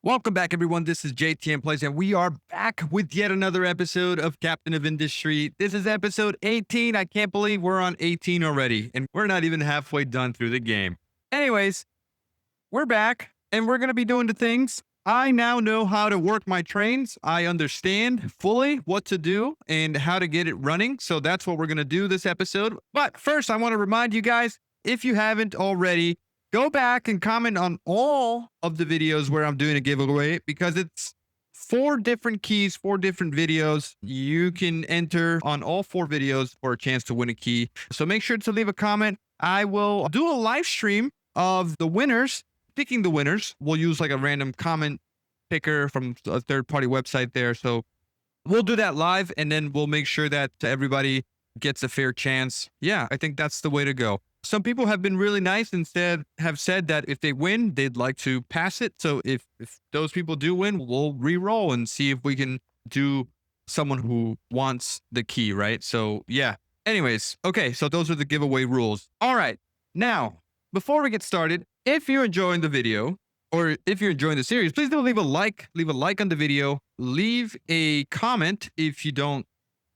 Welcome back, everyone. This is jtmplays, and we are back with yet another episode of Captain of Industry. This is episode 18. I can't believe we're on 18 already, and we're not even halfway done through the game. Anyways, we're back, and we're going to be doing the things. I now know how to work my trains. I understand fully what to do and how to get it running. So that's what we're going to do this episode. But first, I want to remind you guys, if you haven't already, go back and comment on all of the videos where I'm doing a giveaway, because it's 4 different keys, 4 different videos. You can enter on all 4 videos for a chance to win a key. So make sure to leave a comment. I will do a live stream of the winners, picking the winners. We'll use like a random comment picker from a third-party website there. So we'll do that live, and then we'll make sure that everybody gets a fair chance. Yeah, I think that's the way to go. Some people have been really nice and have said that if they win, they'd like to pass it. So if those people do win, we'll re-roll and see if we can do someone who wants the key, right? So yeah. Anyways, okay, so those are the giveaway rules. All right. Now, before we get started, if you're enjoying the video, or if you're enjoying the series, please do leave a like on the video, leave a comment if you don't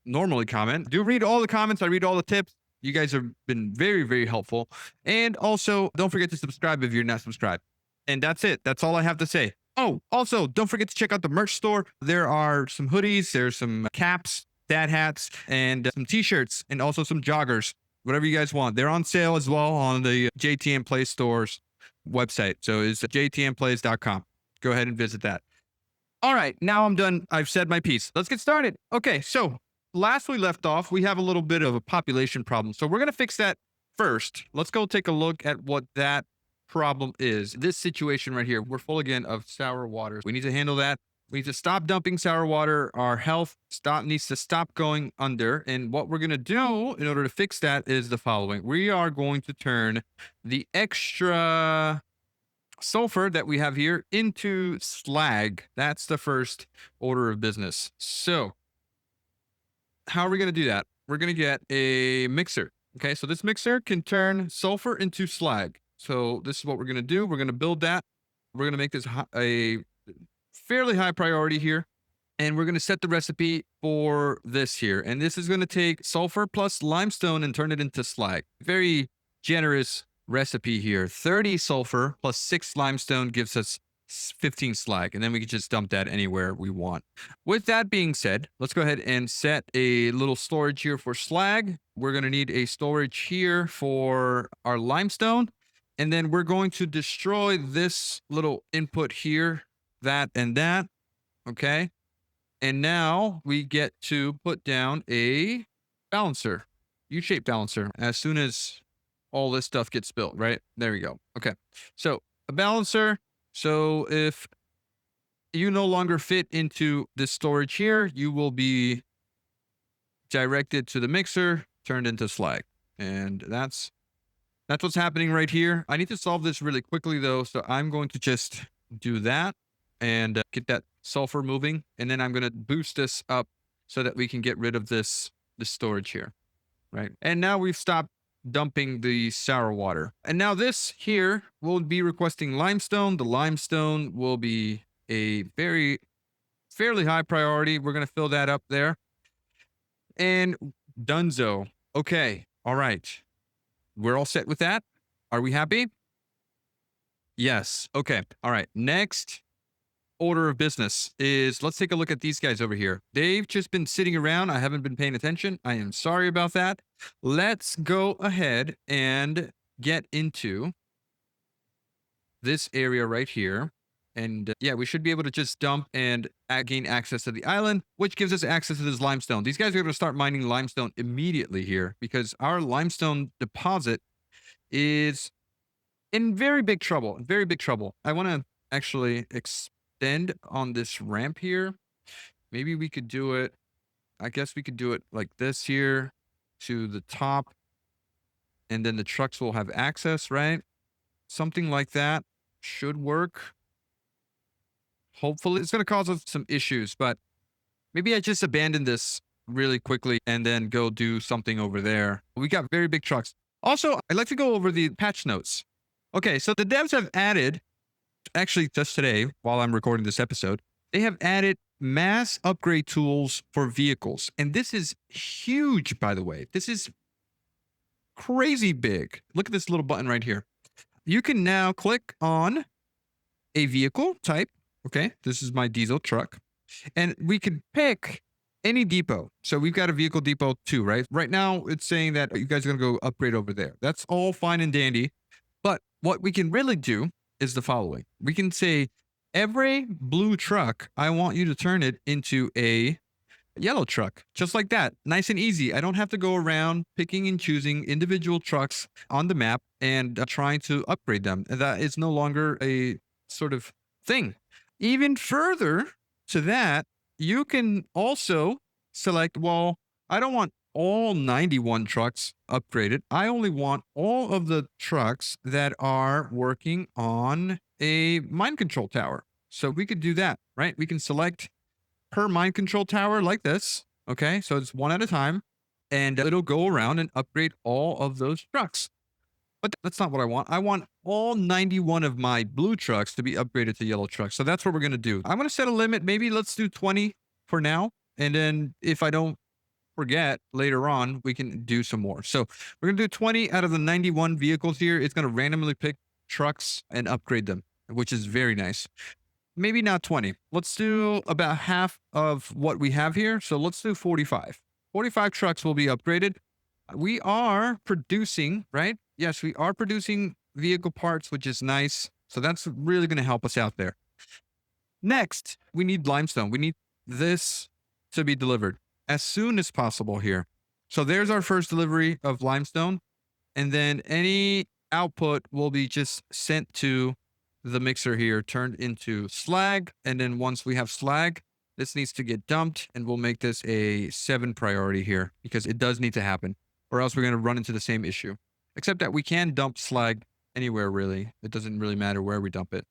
normally comment. Do read all the comments. I read all the tips. You guys have been very, very helpful. And also, don't forget to subscribe if you're not subscribed. And that's it. That's all I have to say. Oh, also, don't forget to check out the merch store. There are some hoodies, there's some caps, dad hats, and some t-shirts, and also some joggers. Whatever you guys want. They're on sale as well on the JTM Play Store's website. So it's jtmplays.com. Go ahead and visit that. All right, now I'm done. I've said my piece. Let's get started. Okay, so last we left off, we have a little bit of a population problem. So we're going to fix that first. Let's go take a look at what that problem is. This situation right here, we're full again of sour water. We need to handle that. We need to stop dumping sour water. Our health needs to stop going under. And what we're going to do in order to fix that is the following. We are going to turn the extra sulfur that we have here into slag. That's the first order of business. So how are we going to do that? We're going to get a mixer. Okay, so this mixer can turn sulfur into slag. So this is what we're going to do. We're going to build that. We're going to make this a fairly high priority here. And we're going to set the recipe for this here. And this is going to take sulfur plus limestone and turn it into slag. Very generous recipe here. 30 sulfur plus 6 limestone gives us 15 slag, and then we can just dump that anywhere we want. With that being said, let's go ahead and set a little storage here for slag. We're going to need a storage here for our limestone, and then we're going to destroy this little input here, that and that. Okay, and now we get to put down a balancer, U-shaped balancer, as soon as all this stuff gets built, right? There we go. Okay, so a balancer. So if you no longer fit into this storage here, you will be directed to the mixer, turned into slag. And that's what's happening right here. I need to solve this really quickly though. So I'm going to just do that and get that sulfur moving. And then I'm going to boost this up so that we can get rid of this storage here, right? And now we've stopped dumping the sour water. And now this here will be requesting limestone. The limestone will be a fairly high priority. We're going to fill that up there. And dunzo. Okay. All right. We're all set with that. Are we happy? Yes. Okay. All right. Next order of business is, let's take a look at these guys over here. They've just been sitting around. I haven't been paying attention. I am sorry about that. Let's go ahead and get into this area right here. And yeah, we should be able to just dump and gain access to the island, which gives us access to this limestone. These guys are going to start mining limestone immediately here because our limestone deposit is in very big trouble. Very big trouble. I want to actually extend on this ramp here. Maybe we could do it. I guess we could do it like this here to the top. And then the trucks will have access, right? Something like that should work. Hopefully, it's going to cause us some issues, but maybe I just abandon this really quickly and then go do something over there. We got very big trucks. Also, I'd like to go over the patch notes. Okay, so the devs have added Actually, just today, while I'm recording this episode, they have added mass upgrade tools for vehicles. And this is huge, by the way. This is crazy big. Look at this little button right here. You can now click on a vehicle type. Okay, this is my diesel truck. And we could pick any depot. So we've got a vehicle depot too, right? Right now, it's saying that you guys are going to go upgrade over there. That's all fine and dandy. But what we can really do is the following. We can say, every blue truck, I want you to turn it into a yellow truck, just like that. Nice and easy. I don't have to go around picking and choosing individual trucks on the map and trying to upgrade them. That is no longer a sort of thing. Even further to that, you can also select, well, I don't want all 91 trucks upgraded. I only want all of the trucks that are working on a mind control tower. So we could do that, right? We can select per mind control tower like this. Okay. So it's one at a time and it'll go around and upgrade all of those trucks. But that's not what I want. I want all 91 of my blue trucks to be upgraded to yellow trucks. So that's what we're going to do. I'm going to set a limit. Maybe let's do 20 for now. And then if I don't forget later on, we can do some more. So we're going to do 20 out of the 91 vehicles here. It's going to randomly pick trucks and upgrade them, which is very nice. Maybe not 20. Let's do about half of what we have here. So let's do 45. 45 trucks will be upgraded. We are producing, right? Yes, we are producing vehicle parts, which is nice. So that's really going to help us out there. Next, we need limestone. We need this to be delivered as soon as possible here. So there's our first delivery of limestone. And then any output will be just sent to the mixer here, turned into slag. And then once we have slag, this needs to get dumped, and we'll make this a 7 priority here because it does need to happen, or else we're going to run into the same issue. Except that we can dump slag anywhere, really. It doesn't really matter where we dump it.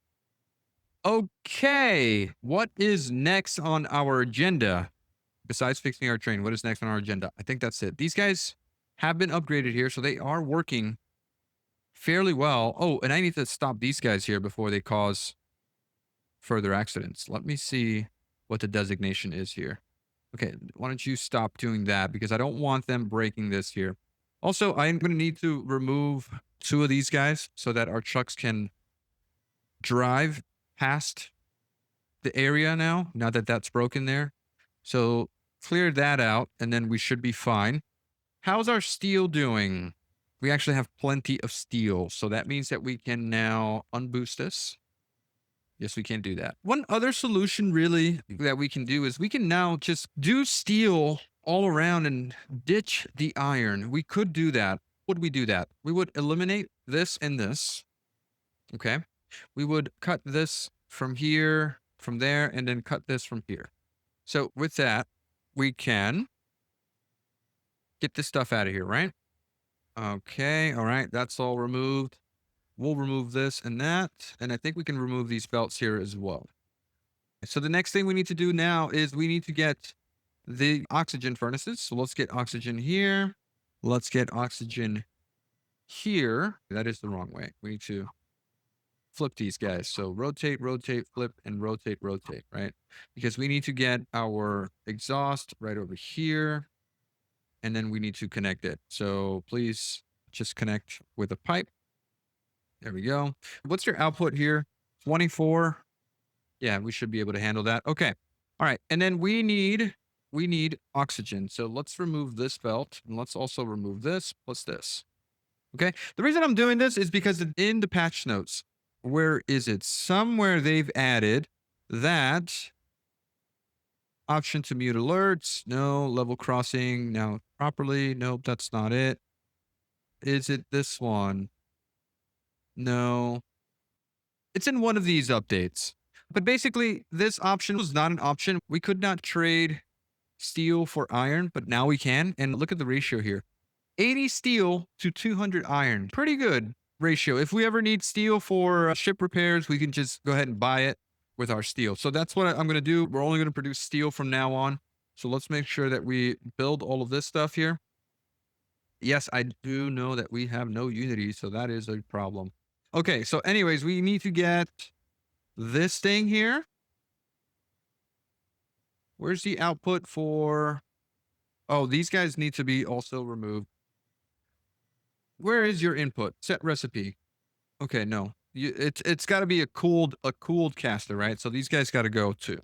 Okay, what is next on our agenda? Besides fixing our train, what is next on our agenda? I think that's it. These guys have been upgraded here, so they are working fairly well. Oh, and I need to stop these guys here before they cause further accidents. Let me see what the designation is here. Okay, why don't you stop doing that, because I don't want them breaking this here. Also, I'm going to need to remove 2 of these guys so that our trucks can drive past the area now that that's broken there. So clear that out, and then we should be fine. How's our steel doing? We actually have plenty of steel, so that means that we can now unboost this. Yes, we can do that. One other solution really that we can do is we can now just do steel all around and ditch the iron. We could do that. Would we do that? We would eliminate this and this. Okay. We would cut this from here, from there, and then cut this from here. So with that, we can get this stuff out of here, right? Okay. All right. That's all removed. We'll remove this and that. And I think we can remove these belts here as well. So the next thing we need to do now is we need to get the oxygen furnaces. So let's get oxygen here. Let's get oxygen here. That is the wrong way. We need to flip these guys. So rotate, rotate, flip, and rotate, rotate, right? Because we need to get our exhaust right over here. And then we need to connect it. So please just connect with a pipe. There we go. What's your output here? 24. Yeah, we should be able to handle that. Okay. All right. And then we need oxygen. So let's remove this belt, and let's also remove this plus this. Okay. The reason I'm doing this is because in the patch notes, where is it? Somewhere they've added that option to mute alerts. No. Level crossing now properly. Nope, that's not it. Is it this one? No. It's in one of these updates. But basically, this option was not an option. We could not trade steel for iron, but now we can. And look at the ratio here. 80 steel to 200 iron. Pretty good ratio. If we ever need steel for ship repairs, we can just go ahead and buy it with our steel. So that's what I'm going to do. We're only going to produce steel from now on. So let's make sure that we build all of this stuff here. Yes, I do know that we have no unity, so that is a problem. Okay, so anyways, we need to get this thing here. Where's the output for? Oh, these guys need to be also removed. Where is your input? Set recipe. Okay, no. It's got to be a cooled caster, right? So these guys got to go too.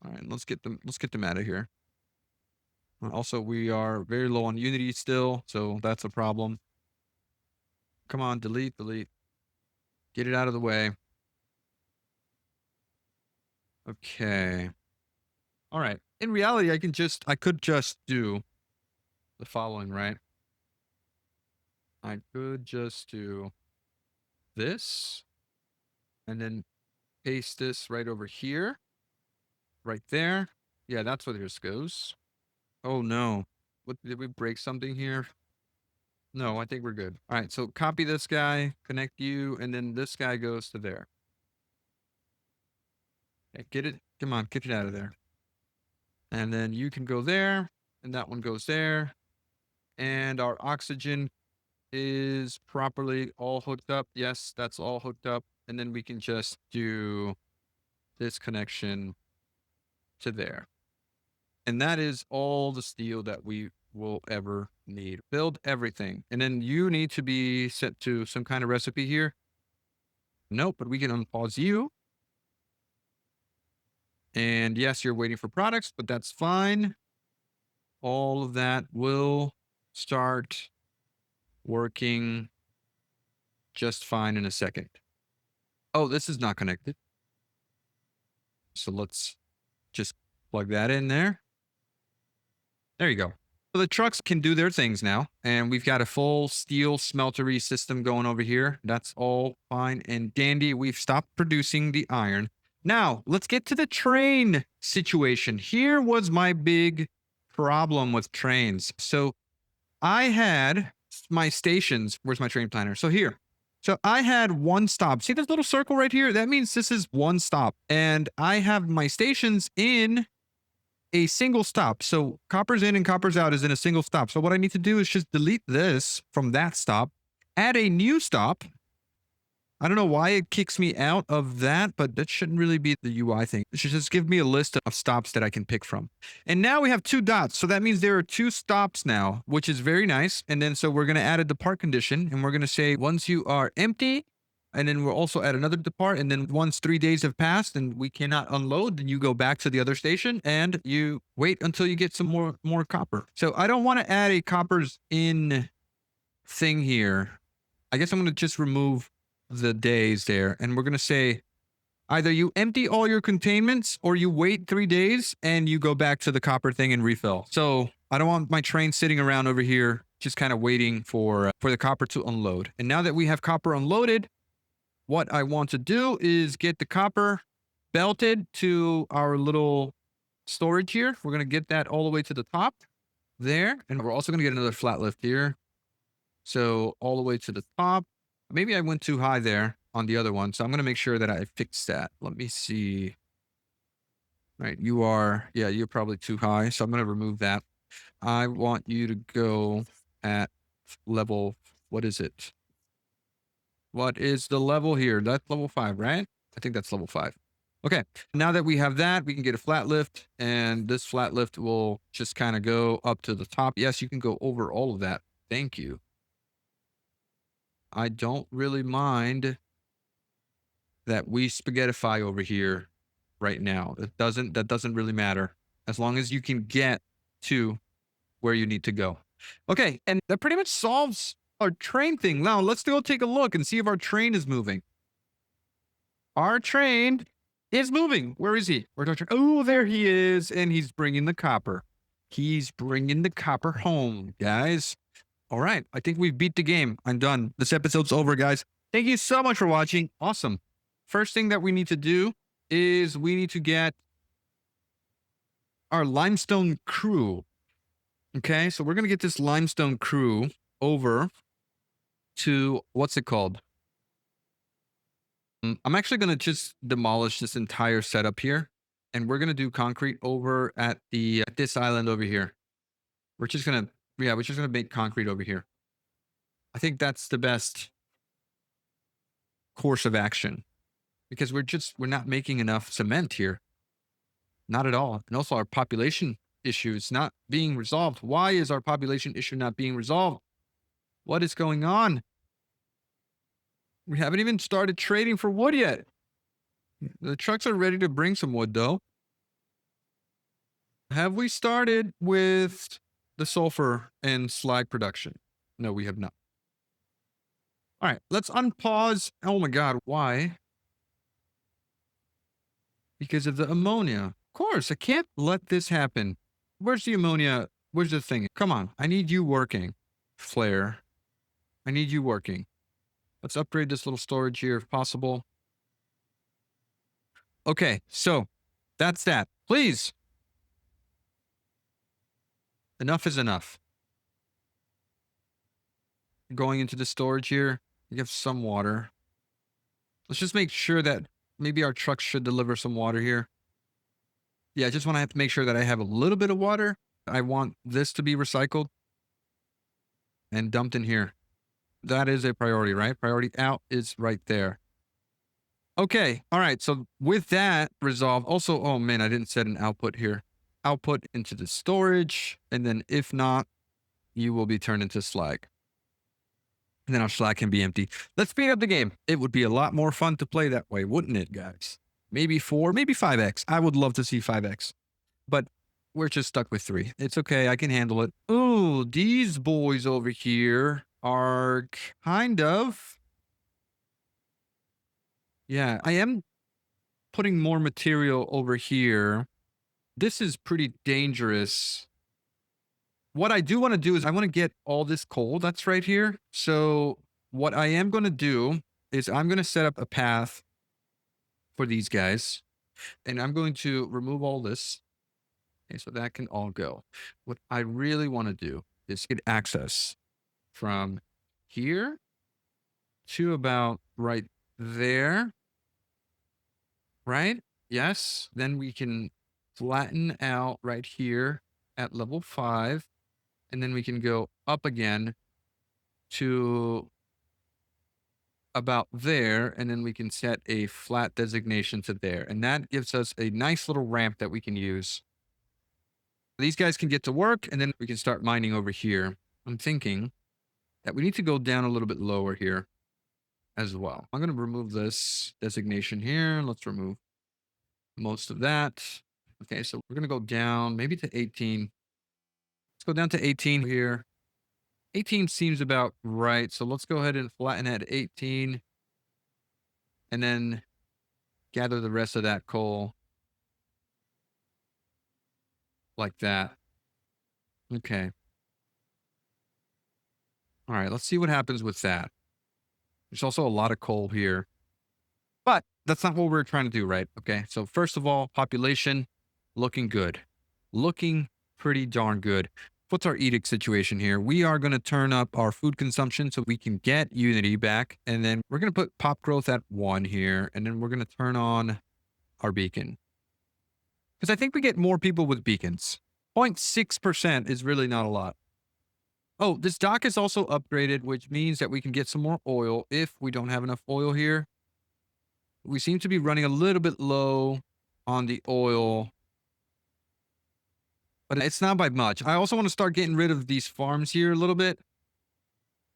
All right, let's get them out of here. Also, we are very low on Unity still, so that's a problem. Come on, delete, delete. Get it out of the way. Okay. All right. In reality, I could just do the following, right? I could just do this and then paste this right over here, right there. Yeah, that's where this goes. Oh no. What, did we break something here? No, I think we're good. All right, so copy this guy, connect you, and then this guy goes to there. Okay, get it. Come on, get it out of there. And then you can go there, and that one goes there. And our oxygen is properly all hooked up. Yes, that's all hooked up. And then we can just do this connection to there. And that is all the steel that we will ever need. Build everything. And then you need to be set to some kind of recipe here. Nope, but we can unpause you. And yes, you're waiting for products, but that's fine. All of that will start working just fine in a second. Oh, this is not connected. So let's just plug that in there. There you go. So the trucks can do their things now, and we've got a full steel smeltery system going over here. That's all fine and dandy. We've stopped producing the iron. Now, let's get to the train situation. Here was my big problem with trains. So I had my stations. Where's my train planner? So here. So I had one stop. See this little circle right here? That means this is one stop. And I have my stations in a single stop. So coppers in and coppers out is in a single stop. So what I need to do is just delete this from that stop, add a new stop. I don't know why it kicks me out of that, but that shouldn't really be the UI thing. It should just give me a list of stops that I can pick from. And now we have 2 dots. So that means there are 2 stops now, which is very nice. And then so we're going to add a depart condition, and we're going to say once you are empty, and then we'll also add another depart. And then once 3 days have passed and we cannot unload, then you go back to the other station and you wait until you get some more copper. So I don't want to add a coppers in thing here. I guess I'm going to just remove the days there, and we're going to say either you empty all your containments or you wait 3 days and you go back to the copper thing and refill. So I don't want my train sitting around over here just kind of waiting for the copper to unload. And now that we have copper unloaded, what I want to do is get the copper belted to our little storage here. We're going to get that all the way to the top there. And we're also going to get another flat lift here. So all the way to the top. Maybe I went too high there on the other one. So I'm going to make sure that I fix that. Let me see. Right. You're probably too high. So I'm going to remove that. I want you to go at level, what is it? What is the level here? That's level 5, right? I think that's level 5. Okay. Now that we have that, we can get a flat lift, and this flat lift will just kind of go up to the top. Yes, you can go over all of that. Thank you. I don't really mind that we spaghettify over here right now. That doesn't really matter as long as you can get to where you need to go. Okay, and that pretty much solves our train thing. Now let's go take a look and see if our train is moving. Our train is moving. Where is he? Where's our train? Oh, there he is, and he's bringing the copper. He's bringing the copper home, guys. All right, I think we beat the game. I'm done. This episode's over, guys. Thank you so much for watching. Awesome. First thing that we need to do is we need to get our limestone crew. Okay, so we're going to get this limestone crew over to, what's it called? I'm actually going to just demolish this entire setup here. And we're going to do concrete over at this island over here. We're just going to make concrete over here. I think that's the best course of action. because we're not making enough cement here. Not at all. And also our population issue is not being resolved. Why is our population issue not being resolved? What is going on? We haven't even started trading for wood yet. The trucks are ready to bring some wood though. Have we started with the sulfur and slag production? No, we have not. All right, let's unpause. Oh my God, why? Because of the ammonia. Of course, I can't let this happen. Where's the ammonia? Where's the thing? Come on, I need you working. Flare. I need you working. Let's upgrade this little storage here if possible. Okay, so that's that. Please. Enough is enough. Going into the storage here, we have some water. Let's just make sure that maybe our trucks should deliver some water here. Yeah, I just want to have to make sure that I have a little bit of water. I want this to be recycled and dumped in here. That is a priority, right? Priority out is right there. Okay. All right. So with that resolved, also, oh man, I didn't set an output here. Output into the storage. And then if not, you will be turned into slag. And then our slag can be empty. Let's speed up the game. It would be a lot more fun to play that way, wouldn't it, guys? Maybe 4, maybe 5x. I would love to see 5x. But we're just stuck with 3. It's okay. I can handle it. Oh, these boys over here are kind of... Yeah, I am putting more material over here. This is pretty dangerous. What I do want to do is I want to get all this coal that's right here. So what I am going to do is I'm going to set up a path for these guys. And I'm going to remove all this. Okay, so that can all go. What I really want to do is get access from here to about right there. Right? Yes. Then we can flatten out right here at level 5. And then we can go up again to about there. And then we can set a flat designation to there. And that gives us a nice little ramp that we can use. These guys can get to work and then we can start mining over here. I'm thinking that we need to go down a little bit lower here as well. I'm going to remove this designation here. Let's remove most of that. Okay, so we're going to go down maybe to 18. Let's go down to 18 here. 18 seems about right. So let's go ahead and flatten at 18. And then gather the rest of that coal. Like that. Okay. All right, let's see what happens with that. There's also a lot of coal here. But that's not what we're trying to do, right? Okay, so first of all, population looking good. Looking pretty darn good. What's our edict situation here? We are going to turn up our food consumption so we can get unity back. And then we're going to put pop growth at 1 here. And then we're going to turn on our beacon. Because I think we get more people with beacons. 0.6% is really not a lot. Oh, this dock is also upgraded, which means that we can get some more oil if we don't have enough oil here. We seem to be running a little bit low on the oil, but it's not by much. I also want to start getting rid of these farms here a little bit.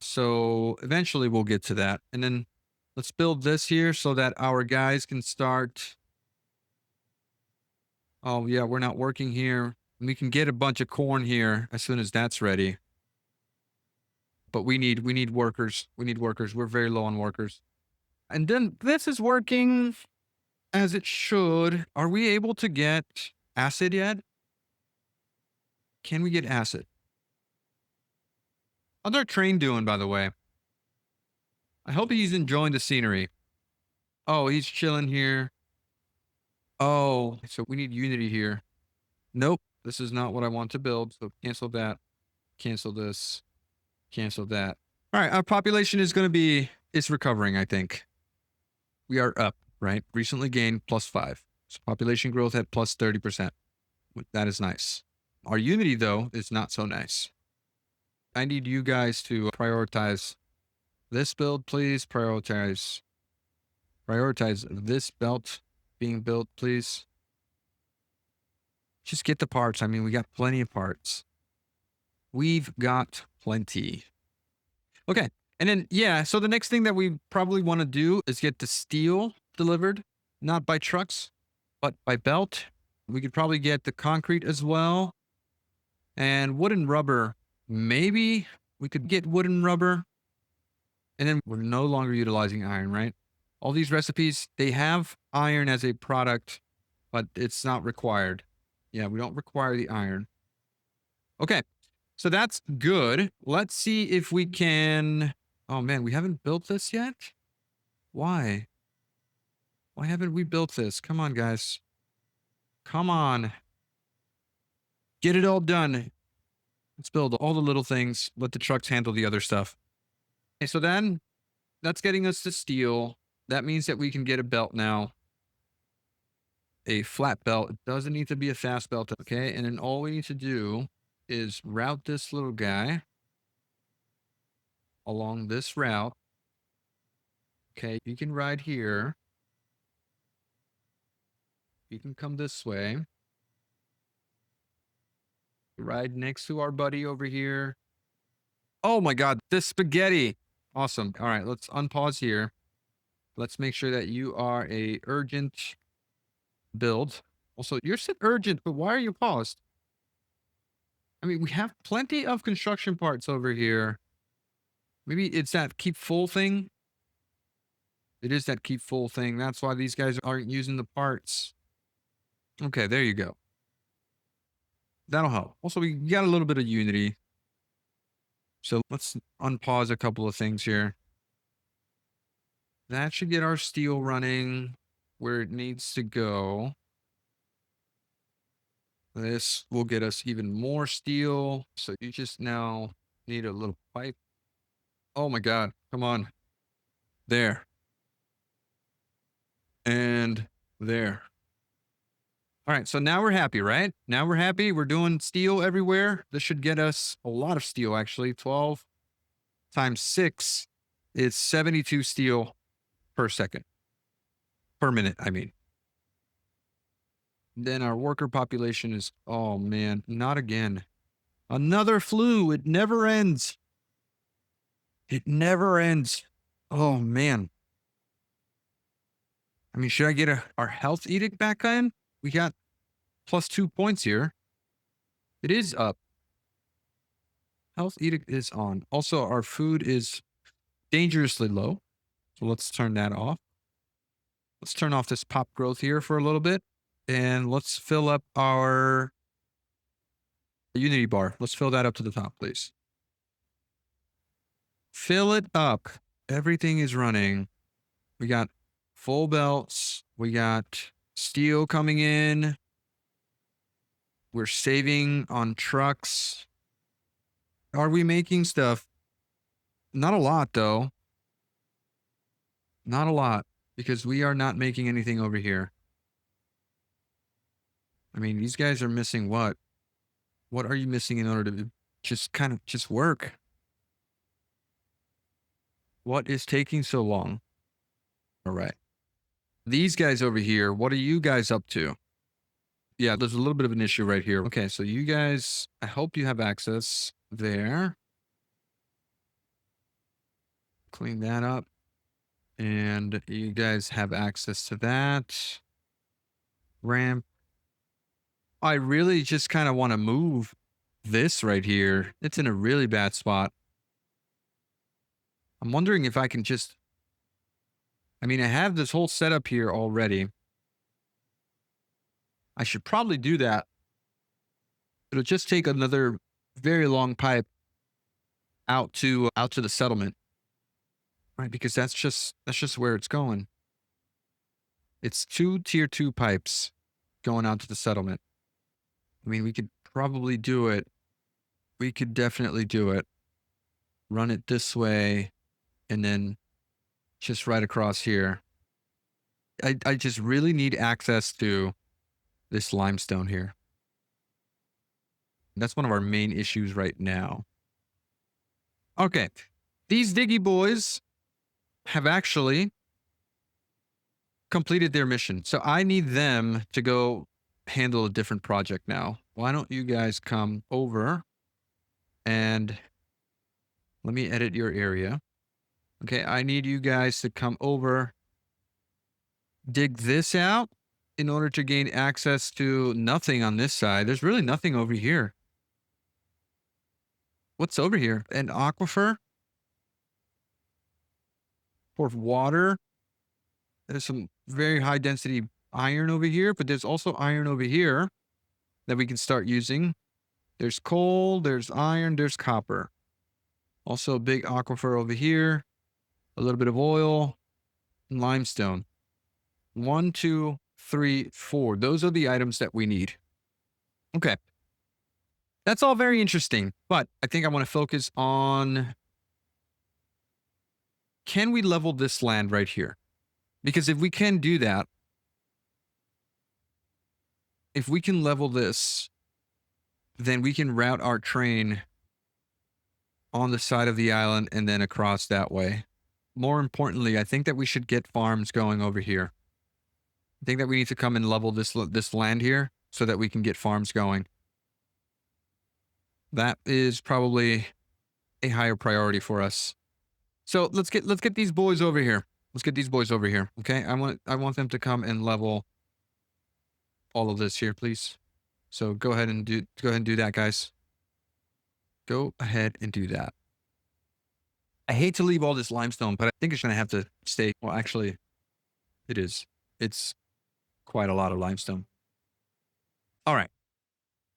So eventually we'll get to that. And then let's build this here so that our guys can start. Oh yeah, we're not working here. We can get a bunch of corn here as soon as that's ready. But we need workers. We need workers. We're very low on workers. And then this is working as it should. Are we able to get acid yet? Can we get acid? How's our train doing, by the way? I hope he's enjoying the scenery. Oh, he's chilling here. Oh, so we need unity here. Nope, this is not what I want to build. So cancel that. Cancel this. Cancel that. All right, our population is going to be, it's recovering, I think. We are up, right? Recently gained +5. So population growth at +30%. That is nice. Our unity, though, is not so nice. I need you guys to prioritize this build, please. Prioritize Prioritize this belt being built, please. Just get the parts. I mean, we got plenty of parts. We've got plenty. Okay. And then, yeah, so the next thing that we probably want to do is get the steel delivered, not by trucks, but by belt. We could probably get the concrete as well. And wood and rubber. Maybe we could get wood and rubber. And then we're no longer utilizing iron, right? All these recipes, they have iron as a product, but it's not required. Yeah, we don't require the iron. Okay, so that's good. Let's see if we can... Oh man, we haven't built this yet? Why? Why haven't we built this? Come on, guys. Come on. Get it all done. Let's build all the little things. Let the trucks handle the other stuff. Okay, so then that's getting us to steel. That means that we can get a belt now. A flat belt. It doesn't need to be a fast belt. Okay, and then all we need to do is route this little guy along this route. Okay, you can ride here. You can come this way. Ride next to our buddy over here. Oh my God, this spaghetti. Awesome. All right, let's unpause here. Let's make sure that you are a urgent build. Also, you're set urgent, but why are you paused? I mean, we have plenty of construction parts over here. Maybe it's that keep full thing. It is that keep full thing. That's why these guys aren't using the parts. Okay, there you go. That'll help. Also, we got a little bit of unity. So let's unpause a couple of things here. That should get our steel running where it needs to go. This will get us even more steel. So you just now need a little pipe. Oh my God. Come on. There. And there. All right. So now we're happy, right? Now we're happy. We're doing steel everywhere. This should get us a lot of steel, actually. 12 times 6 is 72 steel per second. Per minute, I mean. Then our worker population is, oh man, not again. Another flu. It never ends. It never ends. Oh man. I mean, should I get our health edict back in? We got +2 points here. It is up. Health edict is on. Also, our food is dangerously low. So let's turn that off. Let's turn off this pop growth here for a little bit. And let's fill up our unity bar. Let's fill that up to the top, please. Fill it up. Everything is running. We got full belts. We got steel coming in. We're saving on trucks. Are we making stuff? Not a lot, though. Not a lot, because we are not making anything over here. I mean, these guys are missing what? What are you missing in order to just work? What is taking so long? All right. These guys over here, what are you guys up to? Yeah, there's a little bit of an issue right here. Okay, so you guys, I hope you have access there. Clean that up. And you guys have access to that. Ramp. I really just kind of want to move this right here. It's in a really bad spot. I'm wondering if I can just... I mean, I have this whole setup here already. I should probably do that. It'll just take another very long pipe out to the settlement. Right, because that's just where it's going. It's 2 tier 2 pipes going out to the settlement. I mean, we could probably do it. We could definitely do it. Run it this way and then just right across here. I just really need access to this limestone here. That's one of our main issues right now. Okay. These diggy boys have actually completed their mission. So I need them to go handle a different project now. Why don't you guys come over and let me edit your area. Okay, I need you guys to come over, dig this out in order to gain access to nothing on this side. There's really nothing over here. What's over here? An aquifer for water. There's some very high density iron over here, but there's also iron over here that we can start using. There's coal, there's iron, there's copper. Also a big aquifer over here. A little bit of oil and limestone. 1, 2, 3, 4. Those are the items that we need. Okay. That's all very interesting, but I think I want to focus on, can we level this land right here? Because if we can do that, if we can level this, then we can route our train on the side of the island and then across that way. More importantly, I think that we should get farms going over here. I think that we need to come and level this land here so that we can get farms going. That is probably a higher priority for us. So let's get these boys over here. Let's get these boys over here. Okay, I want them to come and level all of this here, please. So go ahead and do that, guys. Go ahead and do that. I hate to leave all this limestone, but I think it's gonna have to stay. Well, actually, it is. It's quite a lot of limestone. All right,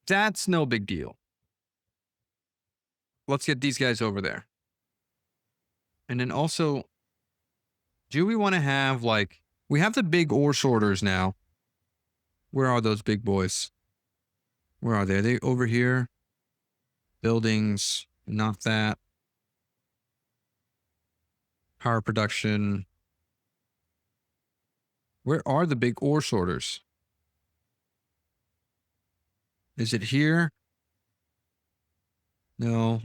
that's no big deal. Let's get these guys over there. And then also, do we want to have, like, we have the big ore sorters now. Where are those big boys? Where are they? Are they over here? Buildings, not that. Power production. Where are the big ore sorters? Is it here? No.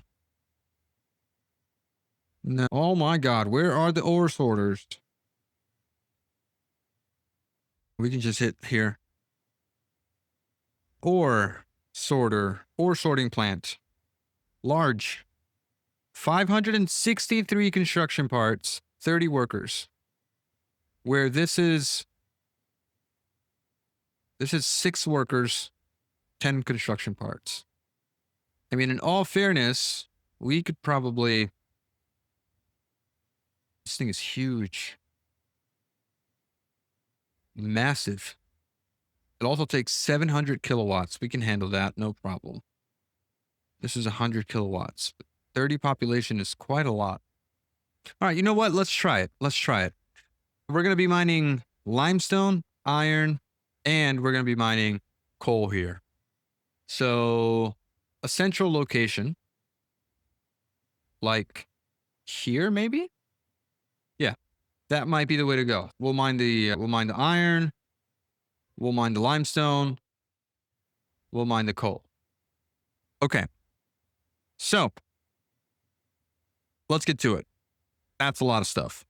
No. Oh my God. Where are the ore sorters? We can just hit here. Ore sorting plant. Large. 563 construction parts, 30 workers. Where this is 6 workers, 10 construction parts. I mean, in all fairness, we could probably, this thing is huge. Massive. It also takes 700 kilowatts. We can handle that, no problem. This is 100 kilowatts. 30 population is quite a lot. All right, you know what? Let's try it. We're going to be mining limestone, iron, and we're going to be mining coal here. So a central location, like here, maybe? Yeah, that might be the way to go. We'll mine the iron. We'll mine the limestone. We'll mine the coal. Okay. So let's get to it. That's a lot of stuff.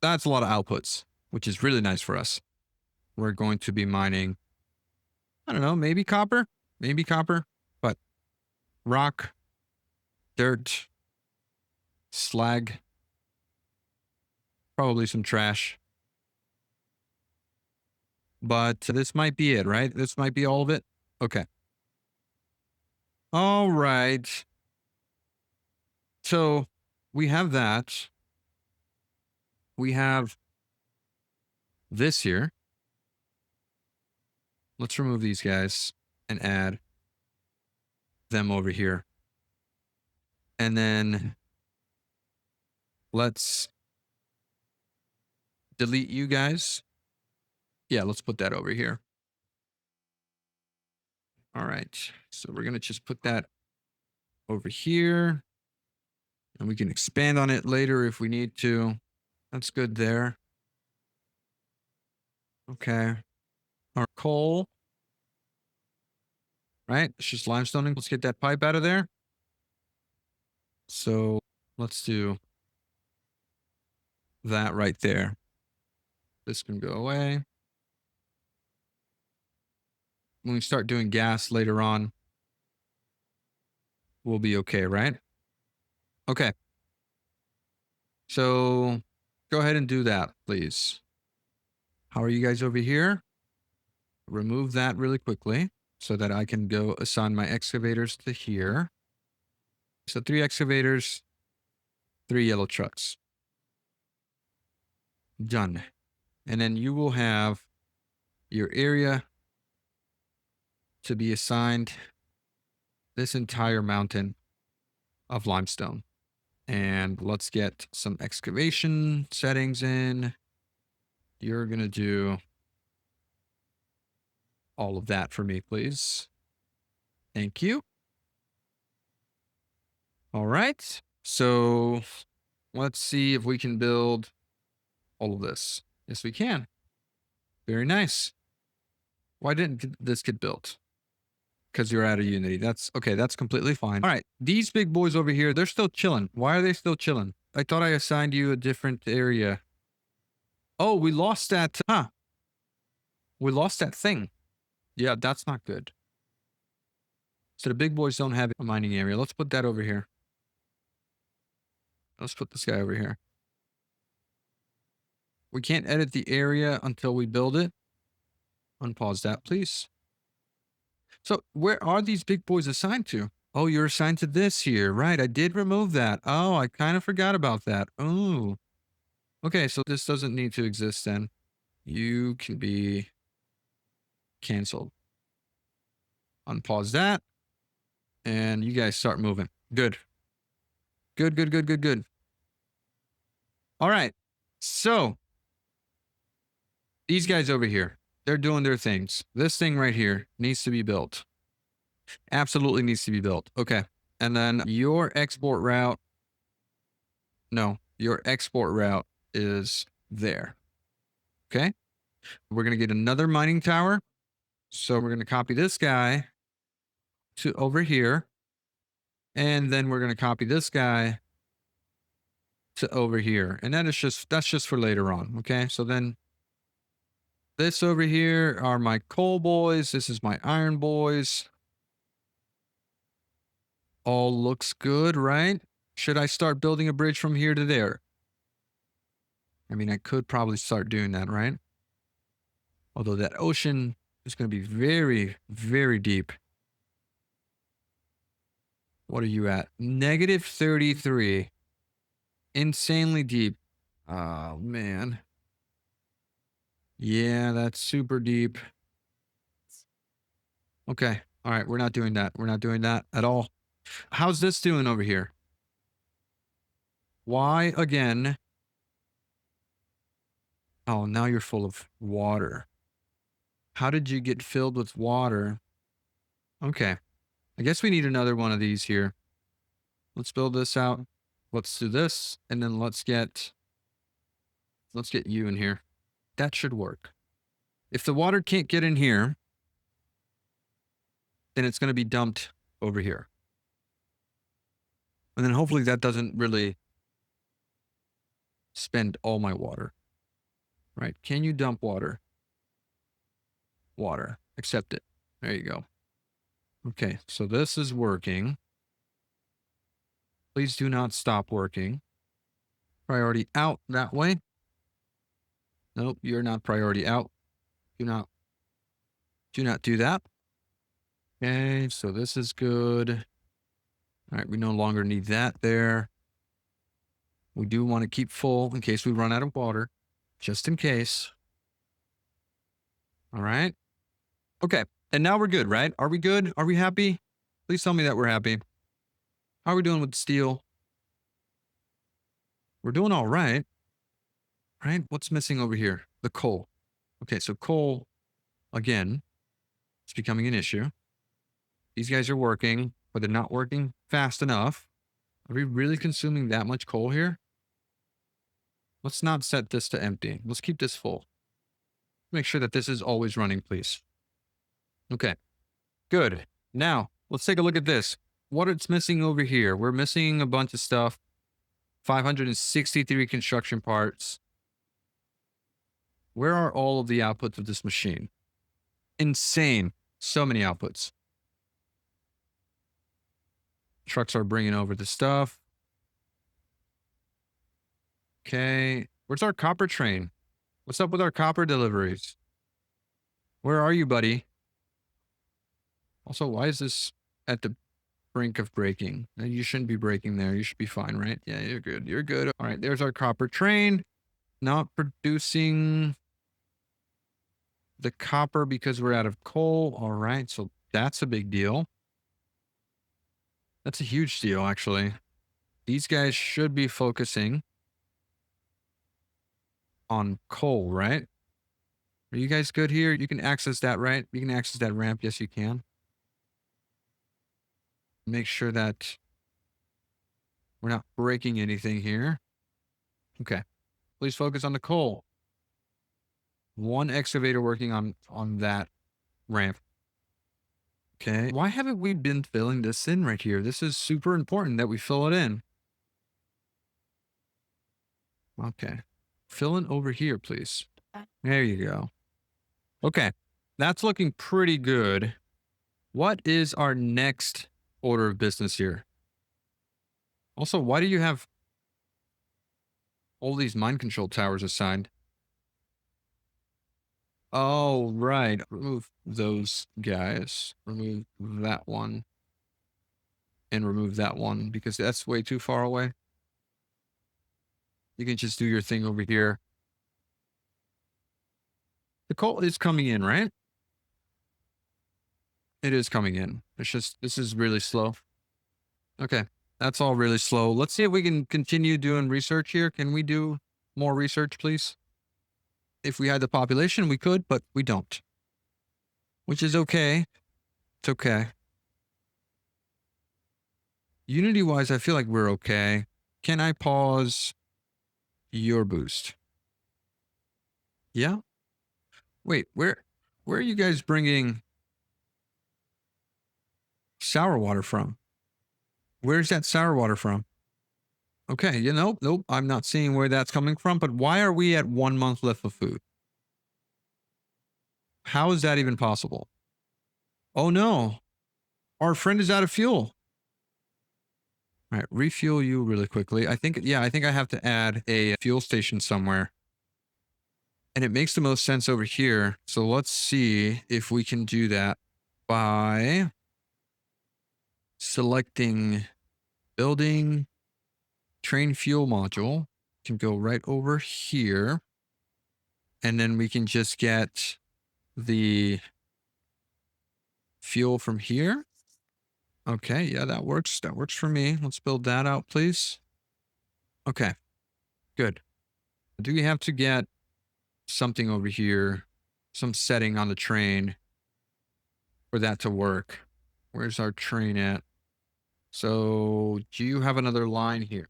That's a lot of outputs, which is really nice for us. We're going to be mining, I don't know, maybe copper, but rock, dirt, slag, probably some trash. But this might be it, right? This might be all of it. Okay. All right. So we have that. We have this here. Let's remove these guys and add them over here. And then let's delete you guys. Yeah, let's put that over here. All right. So we're going to just put that over here. And we can expand on it later if we need to. That's good there. Okay. Our coal. Right? It's just limestoning. Let's get that pipe out of there. So let's do that right there. This can go away. When we start doing gas later on, we'll be okay, right? Okay. So go ahead and do that, please. How are you guys over here? Remove that really quickly so that I can go assign my excavators to here. So 3 excavators, 3 yellow trucks. Done. And then you will have your area to be assigned this entire mountain of limestone. And let's get some excavation settings in. You're going to do all of that for me, please. Thank you. All right. So let's see if we can build all of this. Yes, we can. Very nice. Why didn't this get built? Because you're out of Unity. That's okay. That's completely fine. All right. These big boys over here, they're still chilling. Why are they still chilling? I thought I assigned you a different area. Oh, we lost that. Huh. We lost that thing. Yeah, that's not good. So the big boys don't have a mining area. Let's put that over here. Let's put this guy over here. We can't edit the area until we build it. Unpause that, please. So where are these big boys assigned to? Oh, you're assigned to this here. Right. I did remove that. Oh, I kind of forgot about that. Oh, okay. So this doesn't need to exist then. You can be canceled. Unpause that. And you guys start moving. Good. Good, good, good, good, good. All right. So these guys over here, they're doing their things. This thing right here needs to be built. Absolutely needs to be built. Okay. And then your export route. No, your export route is there. Okay. We're going to get another mining tower. So we're going to copy this guy to over here. And then we're going to copy this guy to over here. And that's just for later on. Okay. So then this over here are my coal boys. This is my iron boys. All looks good, right? Should I start building a bridge from here to there? I mean, I could probably start doing that, right? Although that ocean is going to be very, very deep. What are you at? Negative 33. Insanely deep. Oh, man. Yeah, that's super deep. Okay. All right. We're not doing that. We're not doing that at all. How's this doing over here? Why again? Oh, now you're full of water. How did you get filled with water? Okay. I guess we need another one of these here. Let's build this out. Let's do this. And then let's get you in here. That should work. If the water can't get in here, then it's going to be dumped over here. And then hopefully that doesn't really spend all my water. Right? Can you dump water? Water. Accept it. There you go. Okay, so this is working. Please do not stop working. Priority out that way. Nope, you're not priority out. Do not do that. Okay, so this is good. All right, we no longer need that there. We do want to keep full in case we run out of water, just in case. All right. Okay, and now we're good, right? Are we good? Are we happy? Please tell me that we're happy. How are we doing with steel? We're doing all right. Right? What's missing over here? The coal. Okay, so coal, again, it's becoming an issue. These guys are working, but they're not working fast enough. Are we really consuming that much coal here? Let's not set this to empty. Let's keep this full. Make sure that this is always running, please. Okay, good. Now, let's take a look at this. What it's missing over here. We're missing a bunch of stuff. 563 construction parts. Where are all of the outputs of this machine? Insane. So many outputs. Trucks are bringing over the stuff. Okay. Where's our copper train? What's up with our copper deliveries? Where are you, buddy? Also, why is this at the brink of breaking? You shouldn't be breaking there. You should be fine, right? Yeah, you're good. You're good. All right, there's our copper train. Not producing the copper because we're out of coal. All right, so that's a big deal. That's a huge deal, actually. These guys should be focusing on coal, right? Are you guys good here? You can access that, right? You can access that ramp. Yes, you can. Make sure that we're not breaking anything here. Okay. Please focus on the coal. One excavator working on that ramp. Okay. Why haven't we been filling this in right here? This is super important that we fill it in. Okay. Fill in over here, please. There you go. Okay. That's looking pretty good. What is our next order of business here? Also, why do you have all these mind control towers assigned? Oh, right. Remove those guys. Remove that one. And remove that one because that's way too far away. You can just do your thing over here. The coal is coming in, right? It is coming in. It's just, this is really slow. Okay. That's all really slow. Let's see if we can continue doing research here. Can we do more research, please? If we had the population, we could, but we don't. Which is okay. It's okay. Unity-wise, I feel like we're okay. Can I pause your boost? Yeah? Wait, where are you guys bringing sour water from? Where's that sour water from? Okay, nope, I'm not seeing where that's coming from, but why are we at 1 month left of food? How is that even possible? Oh no, our friend is out of fuel. All right, refuel you really quickly. I think I have to add a fuel station somewhere. And it makes the most sense over here. So let's see if we can do that by selecting building train fuel module. Can go right over here. And then we can just get the fuel from here. Okay, yeah, that works. That works for me. Let's build that out, please. Okay, good. Do we have to get something over here, some setting on the train for that to work? Where's our train at? So do you have another line here?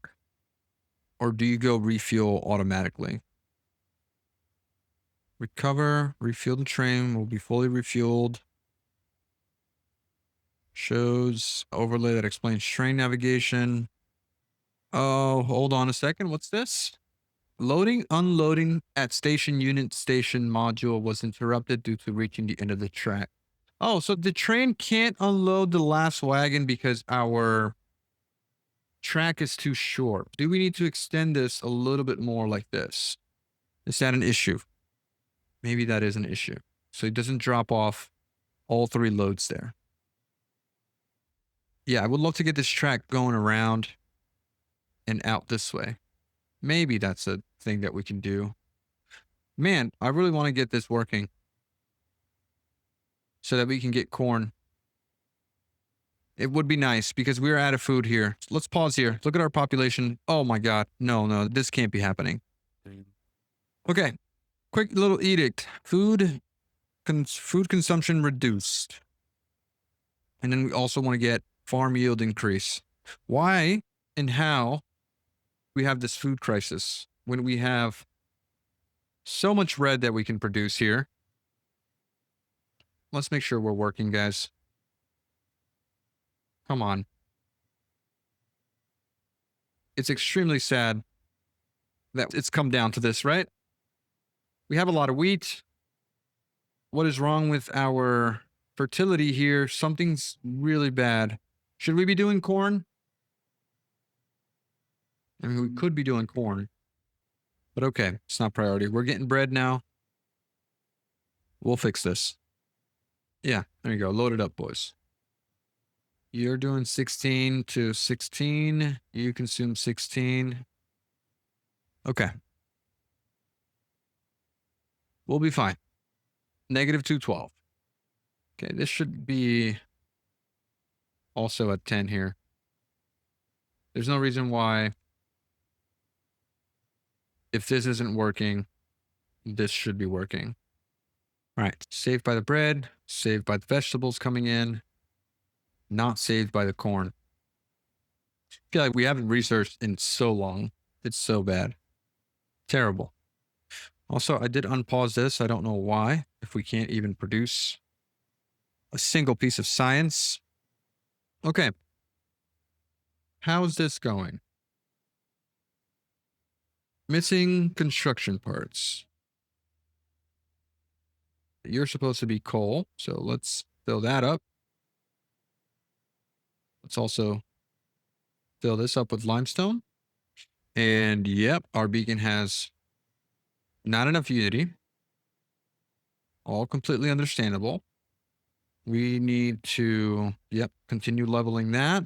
Or do you go refuel automatically? Recover, refuel the train will be fully refueled. Shows overlay that explains train navigation. Oh, hold on a second. What's this? Loading, unloading at station unit station module was interrupted due to reaching the end of the track. Oh, so the train can't unload the last wagon because our track is too short. Do we need to extend this a little bit more like this? Is that an issue? Maybe that is an issue. So it doesn't drop off all 3 loads there. Yeah, I would love to get this track going around and out this way. Maybe that's a thing that we can do. Man, I really want to get this working so that we can get corn. It would be nice because we're out of food here. Let's pause here. Look at our population. Oh my God. No, this can't be happening. Okay. Quick little edict. Food consumption reduced. And then we also want to get farm yield increase. Why and how we have this food crisis when we have so much red that we can produce here? Let's make sure we're working, guys. Come on. It's extremely sad that it's come down to this, right? We have a lot of wheat. What is wrong with our fertility here? Something's really bad. Should we be doing corn? I mean, we could be doing corn, but okay, it's not priority. We're getting bread now. We'll fix this. Yeah, there you go. Load it up, boys. You're doing 16 to 16. You consume 16. Okay. We'll be fine. Negative 212. Okay, this should be also at 10 here. There's no reason why, if this isn't working, this should be working. All right, saved by the bread, saved by the vegetables coming in, not saved by the corn. I feel like we haven't researched in so long. It's so bad. Terrible. Also, I did unpause this. I don't know why, if we can't even produce a single piece of science. Okay. How's this going? Missing construction parts. You're supposed to be coal, so let's fill that up. Let's also fill this up with limestone. And yep, our beacon has not enough unity. All completely understandable. We need to, continue leveling that.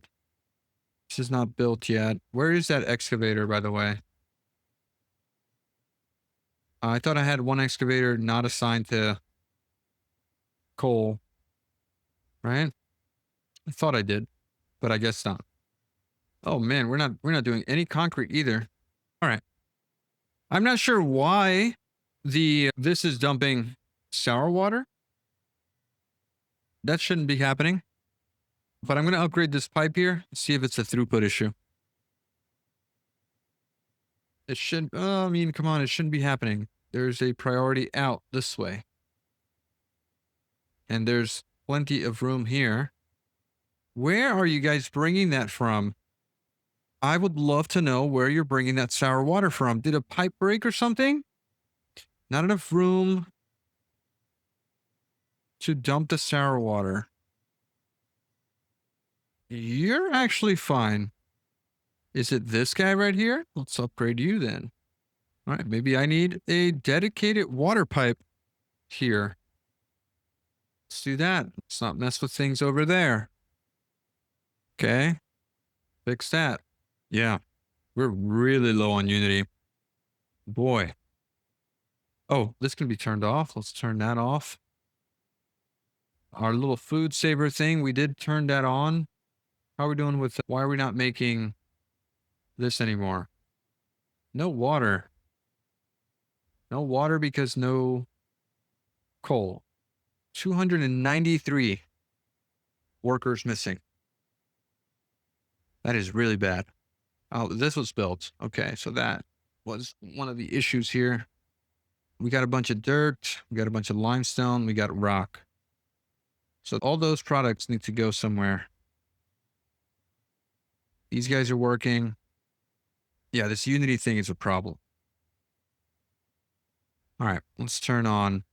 This is not built yet. Where is that excavator, by the way? I thought I had one excavator not assigned to coal, right? I thought I did, but I guess not. Oh man, we're not doing any concrete either. All right. I'm not sure why this is dumping sour water. That shouldn't be happening. But I'm going to upgrade this pipe here, see if it's a throughput issue. It should, I mean, come on, it shouldn't be happening. There's a priority out this way. And there's plenty of room here. Where are you guys bringing that from? I would love to know where you're bringing that sour water from. Did a pipe break or something? Not enough room to dump the sour water. You're actually fine. Is it this guy right here? Let's upgrade you then. All right, maybe I need a dedicated water pipe here. Let's do that. Let's not mess with things over there. Okay. Fix that. Yeah. We're really low on unity. Boy. Oh, this can be turned off. Let's turn that off. Our little food saver thing, we did turn that on. How are we doing with, why are we not making this anymore? No water. No water because no coal. 293 workers missing. That is really bad. Oh, this was built. Okay, so that was one of the issues here. We got a bunch of dirt. We got a bunch of limestone. We got rock. So all those products need to go somewhere. These guys are working. Yeah, this unity thing is a problem. All right, let's turn on.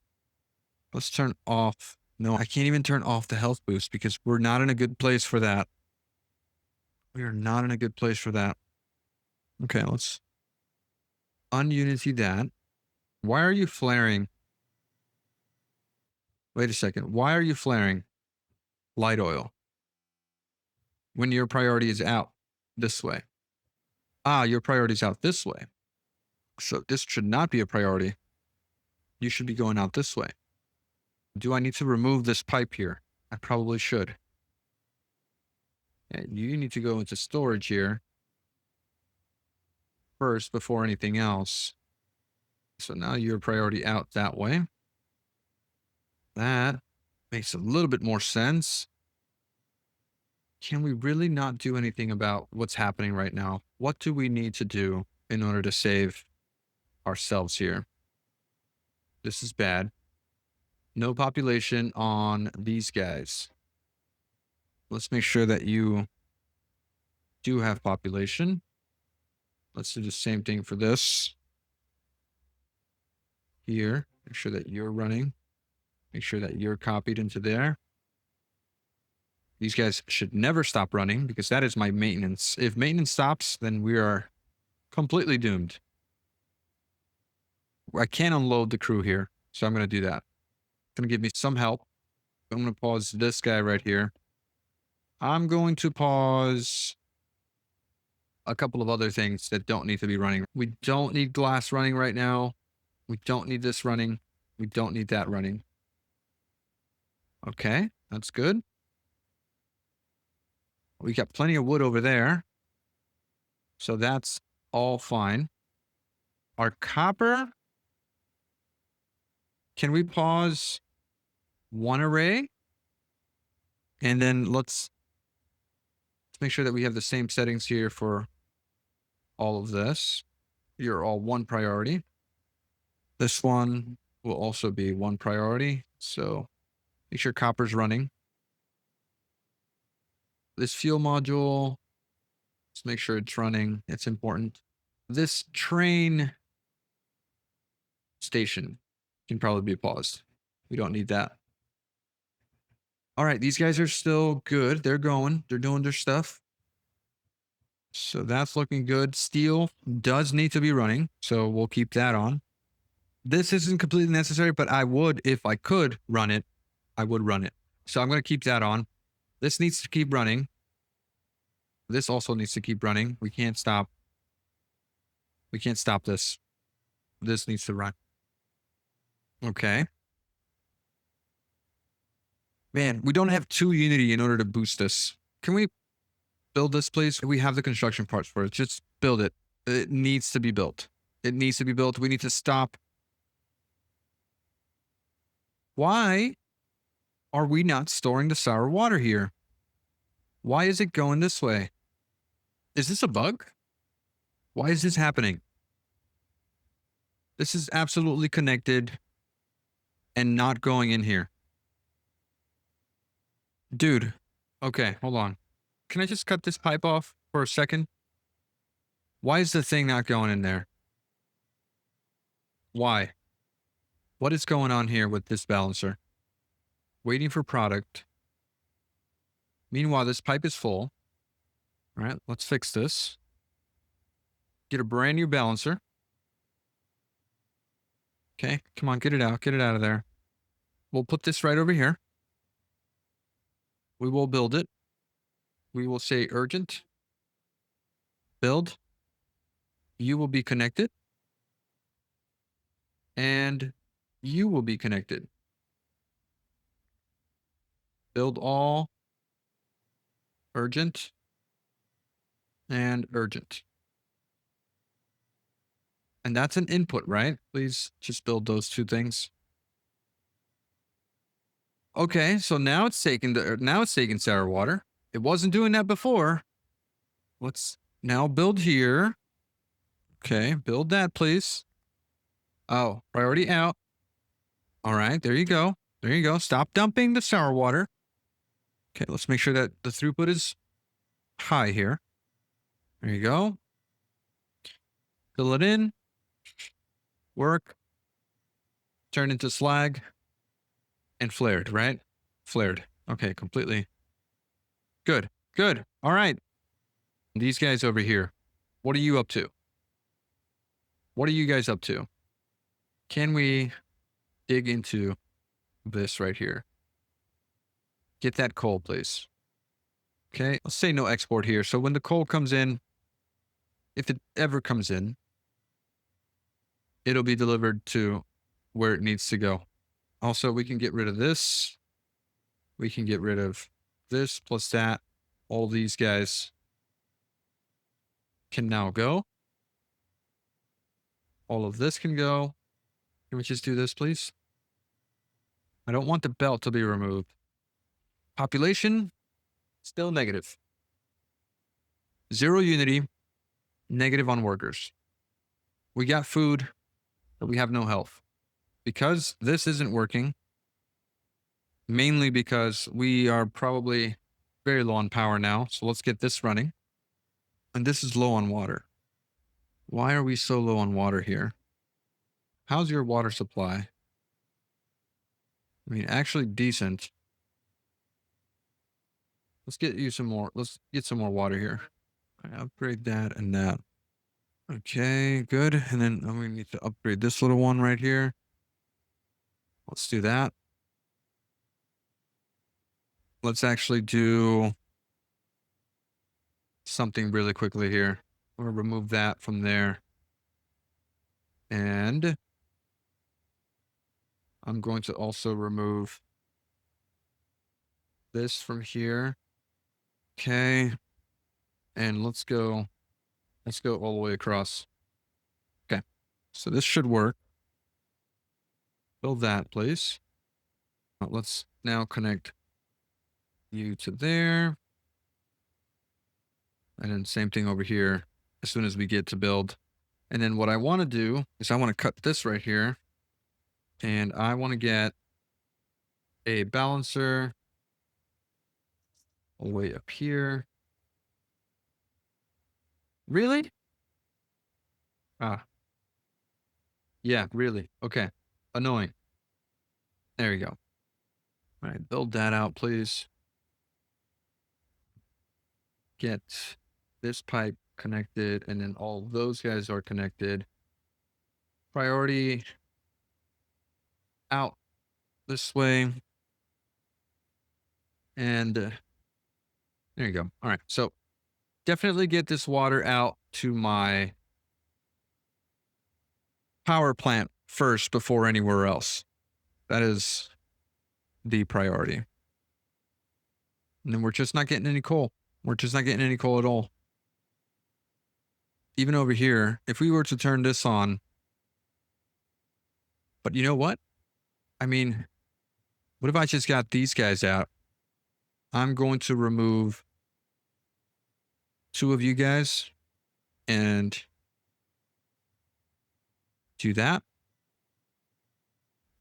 Let's turn off. No, I can't even turn off the health boost because we're not in a good place for that. We are not in a good place for that. Okay, let's ununity that. Why are you flaring? Wait a second. Why are you flaring light oil when your priority is out this way? Ah, your priority is out this way. So this should not be a priority. You should be going out this way. Do I need to remove this pipe here? I probably should. And you need to go into storage here first before anything else. So now your priority out that way. That makes a little bit more sense. Can we really not do anything about what's happening right now? What do we need to do in order to save ourselves here? This is bad. No population on these guys. Let's make sure that you do have population. Let's do the same thing for this. here. Make sure that you're running. Make sure that you're copied into there. These guys should never stop running because that is my maintenance. If maintenance stops, then we are completely doomed. I can't unload the crew here, so I'm going to do that. It's going to give me some help. I'm going to pause this guy right here. I'm going to pause a couple of other things that don't need to be running. We don't need glass running right now. We don't need this running. We don't need that running. Okay, that's good. We got plenty of wood over there. So that's all fine. Our copper. Can we pause one array? And then let's make sure that we have the same settings here for all of this. You're all one priority. This one will also be one priority. So make sure copper's running. This fuel module, let's make sure it's running. It's important. This train station can probably be paused. We don't need that. All right, these guys are still good. They're going. They're doing their stuff. So that's looking good. Steel does need to be running, so we'll keep that on. This isn't completely necessary, but I would, if I could run it, I would run it. So I'm going to keep that on. This needs to keep running. This also needs to keep running. We can't stop. We can't stop this. This needs to run. Okay. Man, we don't have 2 Unity in order to boost this. Can we build this, please? We have the construction parts for it. Just build it. It needs to be built. It needs to be built. We need to stop. Why are we not storing the sour water here? Why is it going this way? Is this a bug? Why is this happening? This is absolutely connected and not going in here. Dude. Okay, hold on. Can I just cut this pipe off for a second? Why is the thing not going in there? Why? What is going on here with this balancer? Waiting for product. Meanwhile, this pipe is full. All right, let's fix this. Get a brand new balancer. Okay, come on, get it out. Get it out of there. We'll put this right over here. We will build it. We will say urgent. Build. You will be connected. And you will be connected. Build all. Urgent. And urgent. And that's an input, right? Please just build those 2 things. Okay, so now it's taking sour water. It wasn't doing that before. Let's now build here. Okay, build that, please. Oh, priority out. All right, there you go. There you go. Stop dumping the sour water. Okay, let's make sure that the throughput is high here. There you go. Fill it in. Work. Turn into slag. And flared, right? Flared. Okay, completely. Good. Good. All right. These guys over here. What are you up to? What are you guys up to? Can we dig into this right here? Get that coal, please. Okay, let's say no export here. So when the coal comes in, if it ever comes in, it'll be delivered to where it needs to go. Also, we can get rid of this. We can get rid of this plus that. All these guys can now go. All of this can go. Can we just do this, please? I don't want the belt to be removed. Population, still negative. 0 Unity, negative on workers. We got food, but we have no health. Because this isn't working, mainly because we are probably very low on power now. So let's get this running. And this is low on water. Why are we so low on water here? How's your water supply? I mean, actually decent. Let's get you some more. Let's get some more water here. I upgrade that and that. Okay, good. And then we need to upgrade this little one right here. Let's do that. Let's actually do something really quickly here. I'm gonna remove that from there. And I'm going to also remove this from here. Okay. And let's go all the way across. Okay. So this should work. Build that, please. Let's now connect you to there. And then same thing over here as soon as we get to build. And then what I want to do is I want to cut this right here. And I want to get a balancer all the way up here. Really? Ah, yeah, really. Okay. Annoying. There you go. All right, build that out, please. Get this pipe connected, and then all those guys are connected. Priority out this way. And there you go. All right. So definitely get this water out to my power plant first before anywhere else. That is the priority. And then we're just not getting any coal. We're just not getting any coal at all. Even over here, if we were to turn this on, but you know what? I mean, what if I just got these guys out? I'm going to remove two of you guys and do that.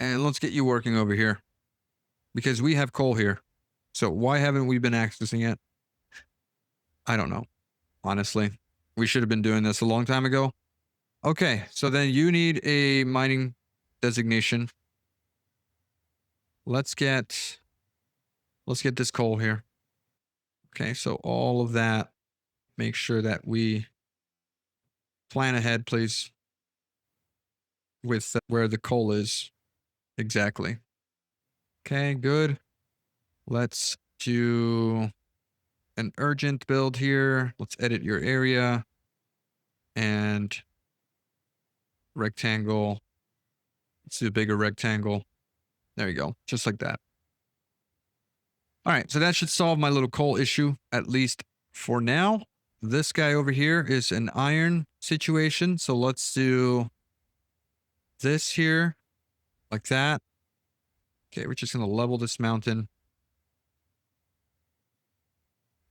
And let's get you working over here because we have coal here. So why haven't we been accessing it? I don't know. Honestly, we should have been doing this a long time ago. Okay. So then you need a mining designation. Let's get this coal here. Okay. So all of that, make sure that we plan ahead, please, with where the coal is exactly. Okay, good. Let's do an urgent build here. Let's edit your area and rectangle. Let's do a bigger rectangle. There you go. Just like that. All right. So that should solve my little coal issue, at least for now. This guy over here is an iron situation. So let's do this here like that. Okay. We're just going to level this mountain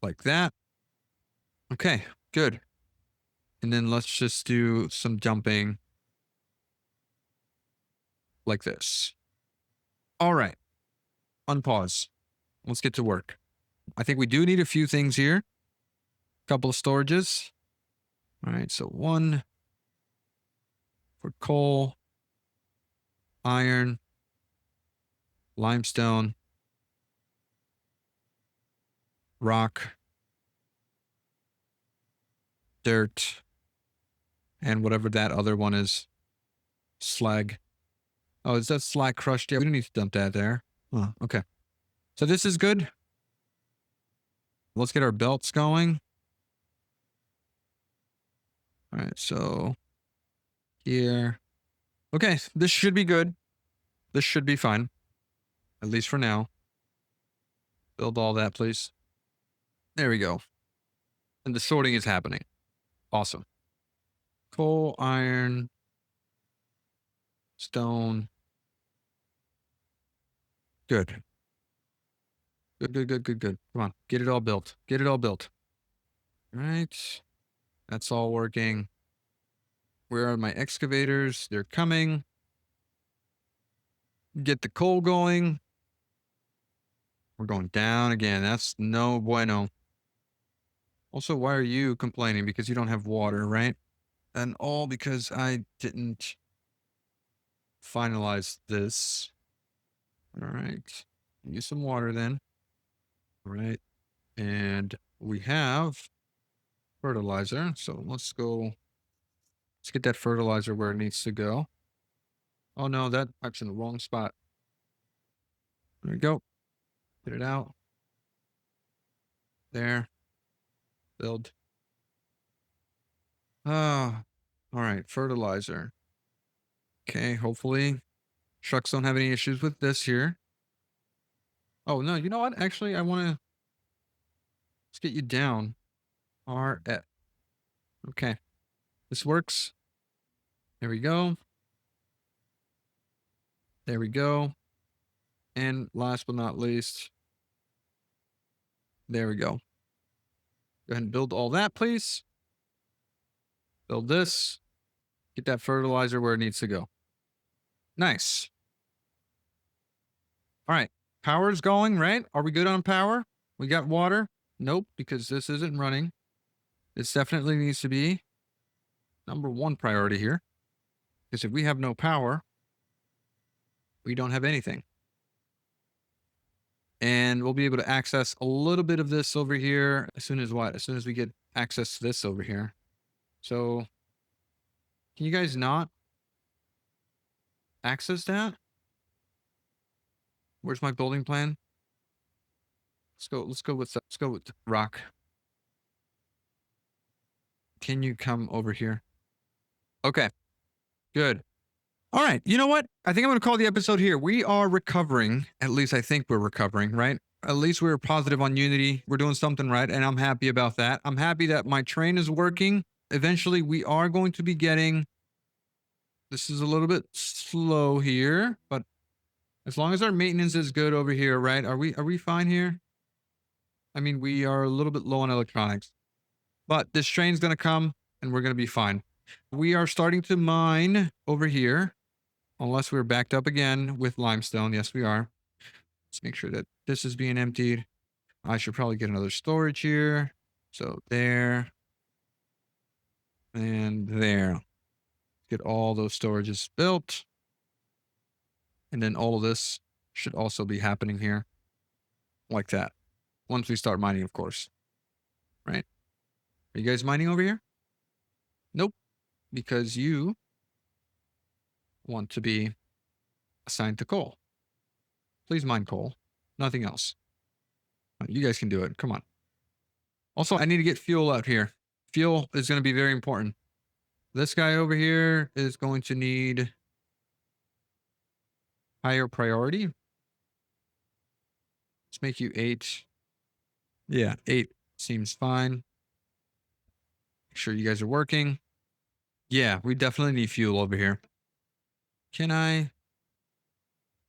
like that. Okay. Good. And then let's just do some dumping like this. All right. Unpause. Let's get to work. I think we do need a few things here. A couple of storages. All right. So one for coal, iron, limestone, rock, dirt, and whatever that other one is. Slag. Oh, is that slag crushed? Yeah, we don't need to dump that there. Oh, okay. So this is good. Let's get our belts going. All right, so here. Okay, this should be good. This should be fine. At least for now. Build all that, please. There we go. And the sorting is happening. Awesome. Coal, iron, stone. Good. Good. Come on. Get it all built. Get it all built. All right. That's all working. Where are my excavators? They're coming. Get the coal going. We're going down again. That's no bueno. Also, why are you complaining? Because you don't have water, right? And all because I didn't finalize this. All right. Use some water then. All right. And we have fertilizer. So let's get that fertilizer where it needs to go. Oh no, that pipes in the wrong spot. There we go. Get it out. There. Build. Ah, all right. Fertilizer. Okay. Hopefully trucks don't have any issues with this here. Oh no, you know what? Actually, let's get you down. RF. Okay. This works. There we go. There we go. And last but not least, there we go. Go ahead and build all that, please. Build this. Get that fertilizer where it needs to go. Nice. All right. Power's going, right? Are we good on power? We got water? Nope, because this isn't running. This definitely needs to be number one priority here. Because if we have no power, we don't have anything. And we'll be able to access a little bit of this over here as soon as what? As soon as we get access to this over here. So can you guys not access that? Where's my building plan? Let's go with rock. Can you come over here? Okay. Good. All right. You know what? I think I'm going to call the episode here. We are recovering. At least I think we're recovering, right? At least we're positive on Unity. We're doing something right. And I'm happy about that. I'm happy that my train is working. Eventually, we are going to be getting. This is a little bit slow here, but as long as our maintenance is good over here, right? Are we fine here? I mean, we are a little bit low on electronics, but this train's going to come and we're going to be fine. We are starting to mine over here, unless we're backed up again with limestone. Yes, we are. Let's make sure that this is being emptied. I should probably get another storage here. So there and there. Get all those storages built. And then all of this should also be happening here like that. Once we start mining, of course. Right? Are you guys mining over here? Nope. Because you want to be assigned to coal. Please mine coal. Nothing else. You guys can do it. Come on. Also, I need to get fuel out here. Fuel is going to be very important. This guy over here is going to need higher priority. Let's make you 8. Yeah, 8 seems fine. Make sure you guys are working. Yeah, we definitely need fuel over here. Can I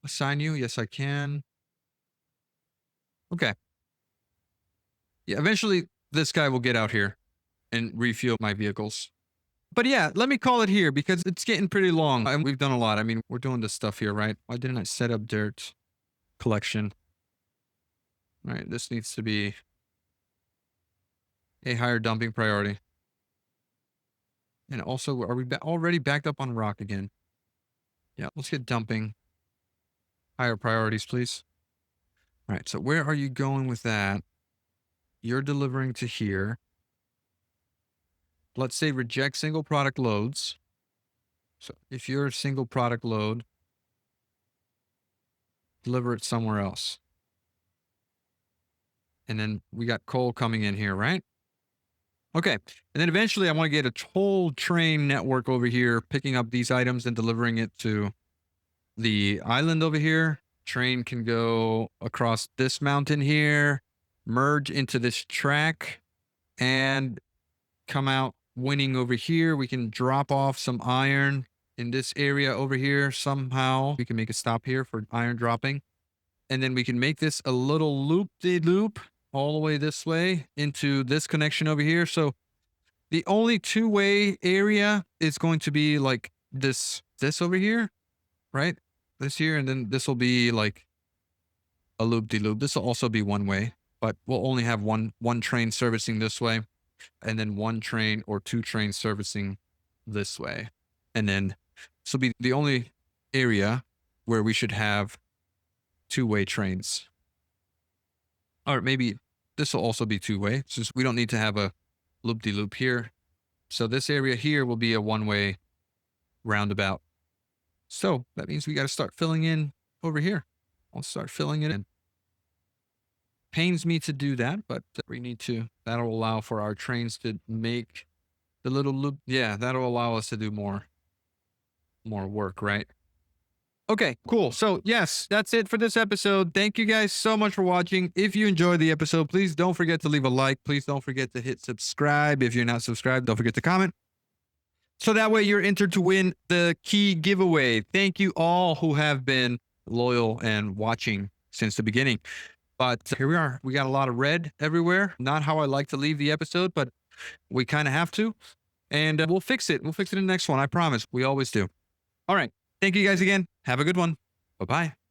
assign you? Yes, I can. Okay. Yeah, eventually this guy will get out here and refuel my vehicles. But yeah, let me call it here because it's getting pretty long and we've done a lot. I mean, we're doing this stuff here, right? Why didn't I set up dirt collection? All right, this needs to be a higher dumping priority. And also, are we already backed up on rock again? Yeah, let's get dumping. Higher priorities, please. All right, so where are you going with that? You're delivering to here. Let's say reject single product loads. So if you're a single product load, deliver it somewhere else. And then we got coal coming in here, right? Okay. And then eventually I want to get a whole train network over here, picking up these items and delivering it to the island over here. Train can go across this mountain here, merge into this track, and come out winning over here. We can drop off some iron in this area over here. Somehow we can make a stop here for iron dropping. And then we can make this a little loop-de-loop all the way this way into this connection over here. So the only two-way area is going to be like this over here, right? This here, and then this will be like a loop-de-loop. This will also be one way, but we'll only have one train servicing this way, and then one train or two trains servicing this way. And then this will be the only area where we should have two-way trains. Or maybe this will also be two-way, since we don't need to have a loop-de-loop here. So this area here will be a one-way roundabout. So that means we got to start filling in over here. I'll start filling it in. Pains me to do that, but we need to. That'll allow for our trains to make the little loop. Yeah, that'll allow us to do more work, right? Okay, cool. So yes, that's it for this episode. Thank you guys so much for watching. If you enjoyed the episode, please don't forget to leave a like. Please don't forget to hit subscribe. If you're not subscribed, don't forget to comment. So that way you're entered to win the key giveaway. Thank you all who have been loyal and watching since the beginning. But here we are. We got a lot of red everywhere. Not how I like to leave the episode, but we kind of have to. And we'll fix it. We'll fix it in the next one. I promise. We always do. All right. Thank you guys again. Have a good one. Bye-bye.